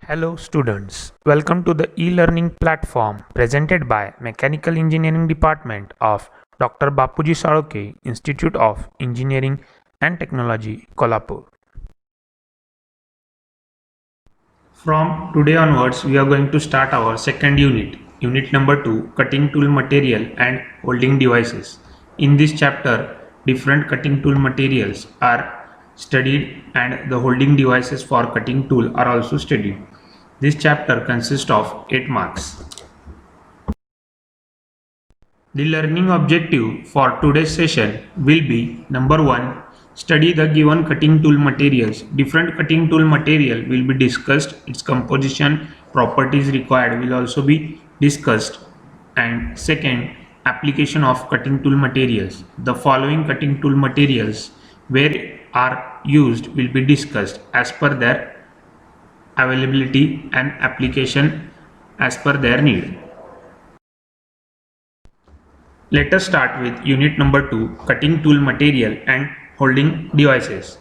Hello students, welcome to the e-learning platform presented by Mechanical Engineering Department of Dr. Bapuji Saloke Institute of Engineering and Technology, Kolhapur. From today onwards, we are going to start our second unit number 2, cutting tool material and holding devices. In this chapter, different cutting tool materials are studied and the holding devices for cutting tool are also studied. This chapter consists of 8 marks. The learning objective for today's session will be number 1. Study the given cutting tool materials. Different cutting tool material will be discussed. Its composition, properties required will also be discussed. And second, application of cutting tool materials. The following cutting tool materials where are used will be discussed as per their availability and application as per their need. Let us start with unit number 2, cutting tool material and holding devices.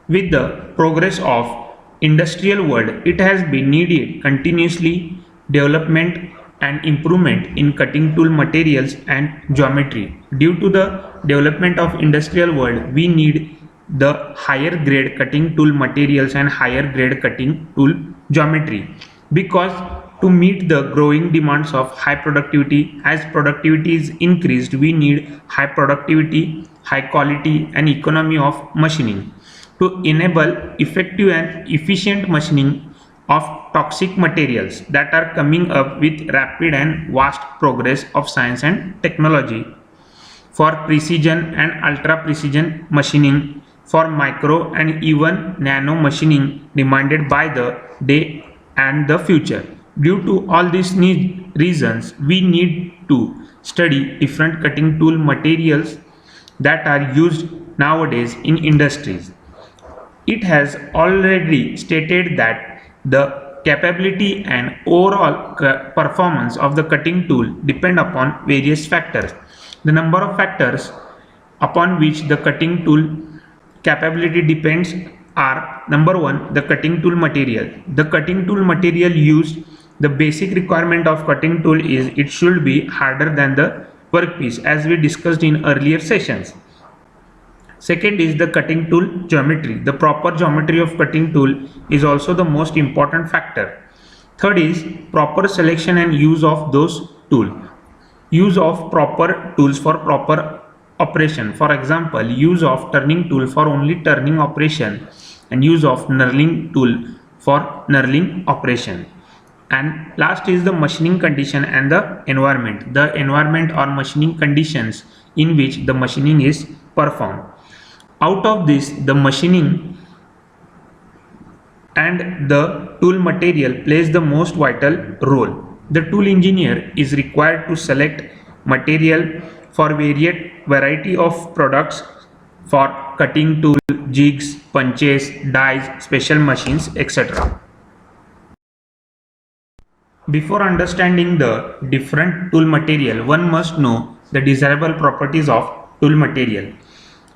With the progress of industrial world, it has been needed continuously development and improvement in cutting tool materials and geometry. Due to the development of industrial world, we need the higher grade cutting tool materials and higher grade cutting tool geometry, because to meet the growing demands of high productivity, as productivity is increased, we need high productivity, high quality and economy of machining. To enable effective and efficient machining of toxic materials that are coming up with rapid and vast progress of science and technology, for precision and ultra precision machining, for micro and even nano machining demanded by the day and the future. Due to all these reasons, we need to study different cutting tool materials that are used nowadays in industries. It has already stated that the capability and overall performance of the cutting tool depend upon various factors. The number of factors upon which the cutting tool capability depends are: number 1, the cutting tool material. The cutting tool material used, the basic requirement of cutting tool is it should be harder than the workpiece, as we discussed in earlier sessions. Second is the cutting tool geometry. The proper geometry of cutting tool is also the most important factor. Third is proper selection and use of those tools. Use of proper tools for proper operation. For example, use of turning tool for only turning operation and use of knurling tool for knurling operation. And last is the machining condition and the environment. The environment or machining conditions in which the machining is performed. Out of this, the machining and the tool material plays the most vital role. The tool engineer is required to select material for variety of products for cutting tool, jigs, punches, dies, special machines, etc. Before understanding the different tool material, one must know the desirable properties of tool material.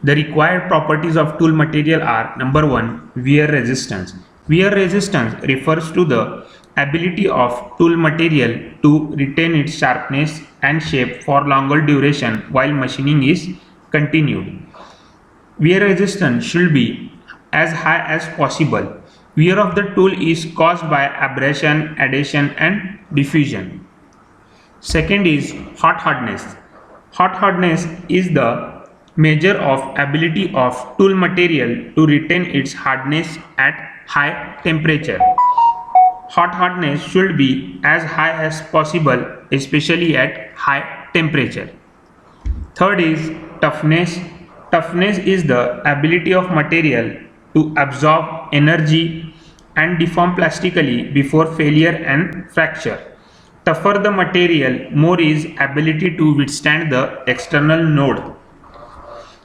The required properties of tool material are: number 1, wear resistance. Wear resistance refers to the ability of tool material to retain its sharpness and shape for longer duration while machining is continued. Wear resistance should be as high as possible. Wear of the tool is caused by abrasion, adhesion and diffusion. Second is hot hardness. Hot hardness is the measure of ability of tool material to retain its hardness at high temperature. Hot hardness should be as high as possible, especially at high temperature. Third is toughness. Toughness is the ability of material to absorb energy and deform plastically before failure and fracture. Tougher the material, more is ability to withstand the external load.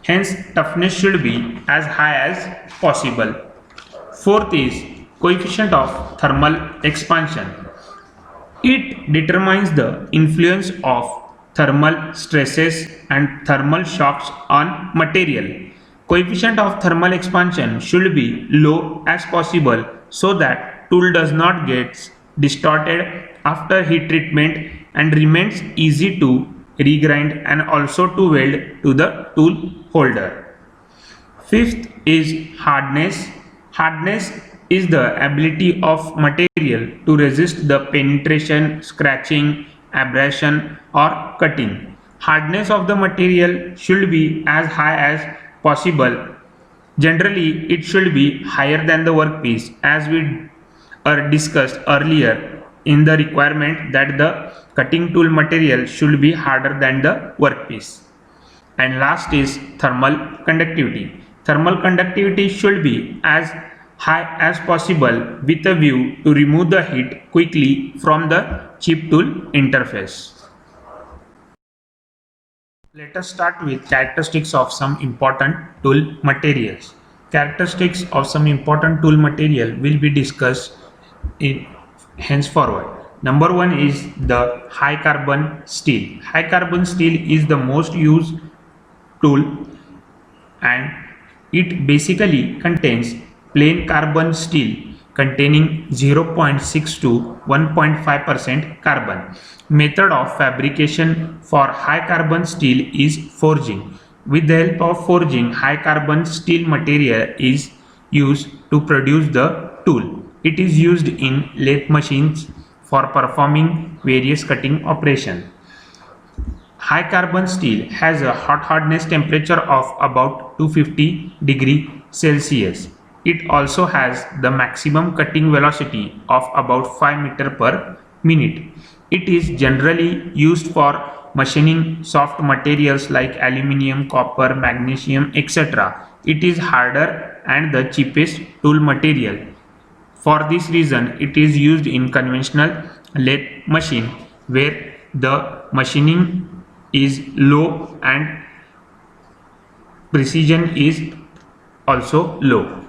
Hence, toughness should be as high as possible. Fourth is coefficient of thermal expansion. It determines the influence of thermal stresses and thermal shocks on material. Coefficient of thermal expansion should be low as possible so that tool does not get distorted after heat treatment and remains easy to regrind and also to weld to the tool holder. Fifth is hardness. Hardness is the ability of material to resist the penetration, scratching, abrasion or cutting. Hardness of the material should be as high as possible. Generally, it should be higher than the workpiece, as we discussed earlier in the requirement that the cutting tool material should be harder than the workpiece. And last is thermal conductivity. Thermal conductivity should be as high as possible with a view to remove the heat quickly from the chip tool interface. Let us start with characteristics of some important tool materials. Characteristics of some important tool material will be discussed in henceforward. Number one is the high carbon steel. High carbon steel is the most used tool and it basically contains plain carbon steel containing 0.6 to 1.5% carbon. Method of fabrication for high carbon steel is forging. With the help of forging, high carbon steel material is used to produce the tool. It is used in lathe machines for performing various cutting operations. High carbon steel has a hot hardness temperature of about 250 degrees Celsius. It also has the maximum cutting velocity of about 5 meters per minute. It is generally used for machining soft materials like aluminium, copper, magnesium, etc. It is harder and the cheapest tool material. For this reason, it is used in conventional lathe machine where the machining is low and precision is also low.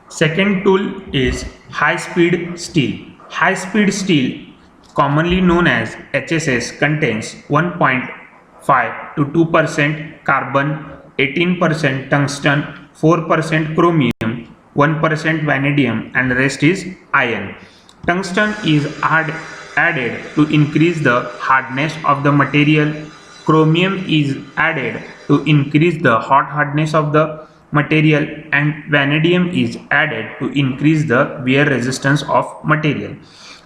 Second tool is high speed steel. High speed steel, commonly known as HSS, contains 1.5 to 2% carbon, 18% tungsten, 4% chromium, 1% vanadium and rest is iron. Tungsten is added to increase the hardness of the material. Chromium is added to increase the hot hardness of the material and vanadium is added to increase the wear resistance of material.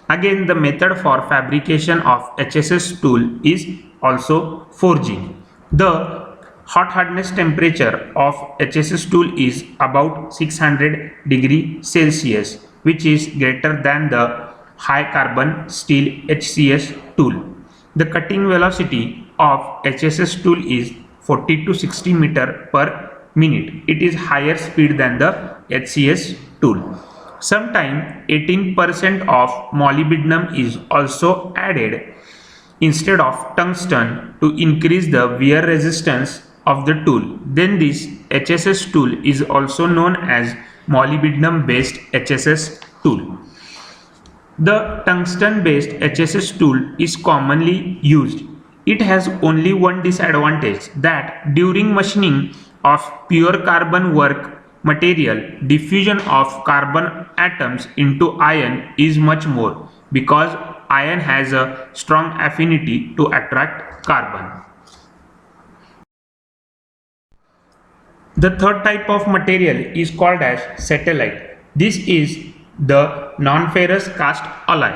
Again, the method for fabrication of HSS tool is also forging. The hot hardness temperature of HSS tool is about 600 degrees Celsius, which is greater than the high carbon steel HCS tool. The cutting velocity of HSS tool is 40 to 60 meter per minute. It is higher speed than the HCS tool. Sometimes 18% of molybdenum is also added instead of tungsten to increase the wear resistance of the tool. Then this HSS tool is also known as molybdenum based HSS tool. The tungsten based HSS tool is commonly used. It has only one disadvantage, that during machining of pure carbon work material, diffusion of carbon atoms into iron is much more because iron has a strong affinity to attract carbon. The third type of material is called as satellite. This is the non-ferrous cast alloy.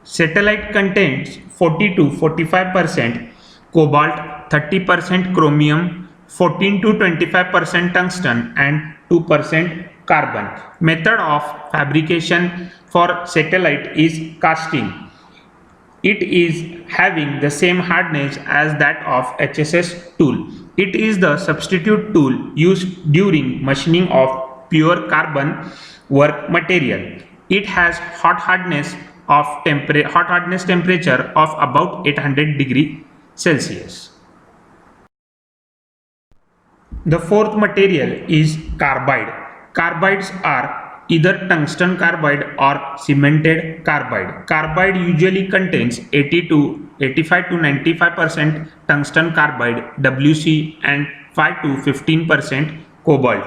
Satellite contains 40 to 45% cobalt, 30% chromium, 14 to 25% tungsten and 2% carbon. Method of fabrication for satellite is casting. It is having the same hardness as that of HSS tool. It is the substitute tool used during machining of pure carbon work material. It has hot hardness temperature of about 800 degrees Celsius. The fourth material is carbide. Carbides are either tungsten carbide or cemented carbide. Carbide usually contains 85 to 95% tungsten carbide WC and 5 to 15% cobalt.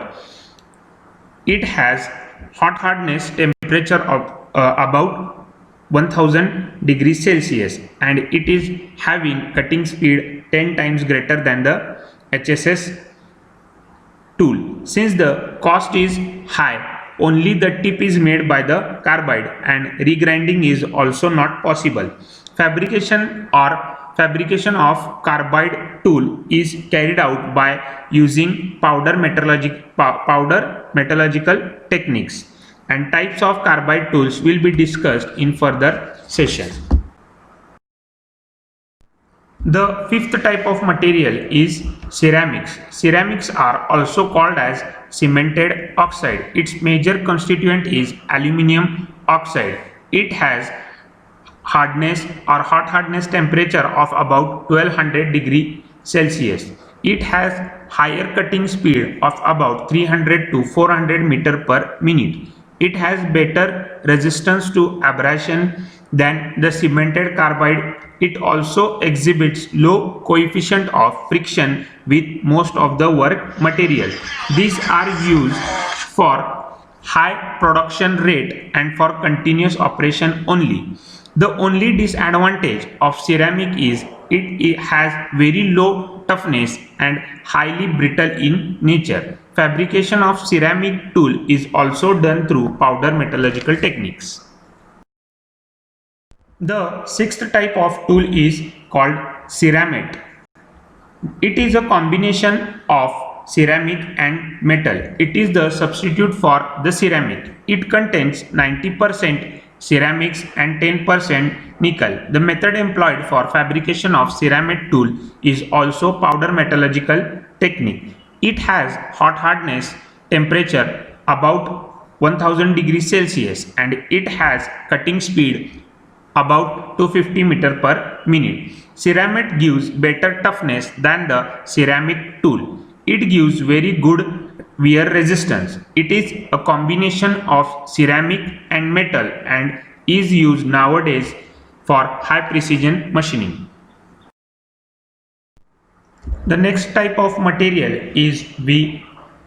It has hot hardness temperature of about 1000 degrees Celsius, and it is having cutting speed 10 times greater than the HSS tool. Since the cost is high, only the tip is made by the carbide and regrinding is also not possible. Fabrication of carbide tool is carried out by using powder metallurgical techniques, and types of carbide tools will be discussed in further session. The fifth type of material is ceramics. Ceramics are also called as cemented oxide. Its major constituent is aluminum oxide. It has hardness or hot hardness temperature of about 1200 degree Celsius. It has higher cutting speed of about 300 to 400 meter per minute. It has better resistance to abrasion than the cemented carbide. It also exhibits low coefficient of friction with most of the work material. These are used for high production rate and for continuous operation only. The only disadvantage of ceramic is it has very low toughness and highly brittle in nature. Fabrication of ceramic tool is also done through powder metallurgical techniques. The sixth type of tool is called ceramic. It is a combination of ceramic and metal. It is the substitute for the ceramic. It contains 90% ceramics and 10% nickel. The method employed for fabrication of ceramic tool is also powder metallurgical technique. It has hot hardness temperature about 1000 degrees Celsius, and it has cutting speed about 250 meter per minute. Ceramic gives better toughness than the ceramic tool. It gives very good wear resistance. It is a combination of ceramic and metal and is used nowadays for high precision machining. The next type of material is, we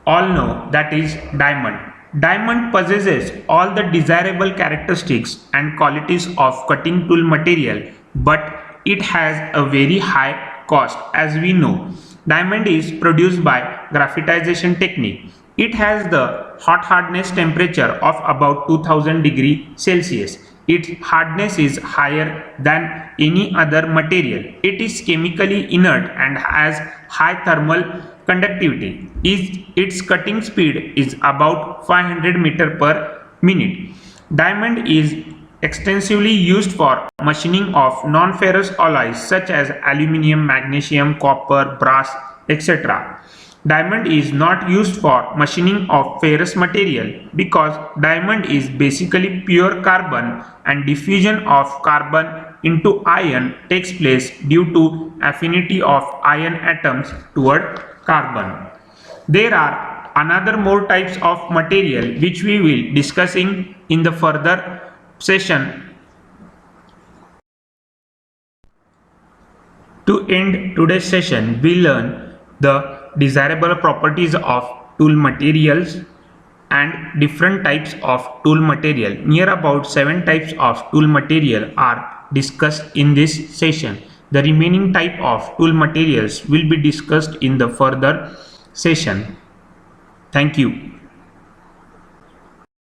all know, that is diamond. Diamond possesses all the desirable characteristics and qualities of cutting tool material, but it has a very high cost. As we know, diamond is produced by graphitization technique. It has the hot hardness temperature of about 2000 degrees Celsius. Its hardness is higher than any other material. It is chemically inert and has high thermal conductivity. Its cutting speed is about 500 meter per minute. Diamond is extensively used for machining of non-ferrous alloys such as aluminum, magnesium, copper, brass, etc. Diamond is not used for machining of ferrous material because diamond is basically pure carbon, and diffusion of carbon into iron takes place due to affinity of iron atoms toward carbon. There are another more types of material which we will discussing in the further session. To end today's session, we learn the desirable properties of tool materials and different types of tool material. Near about 7 types of tool material are discussed in this session. The remaining type of tool materials will be discussed in the further session. Thank you.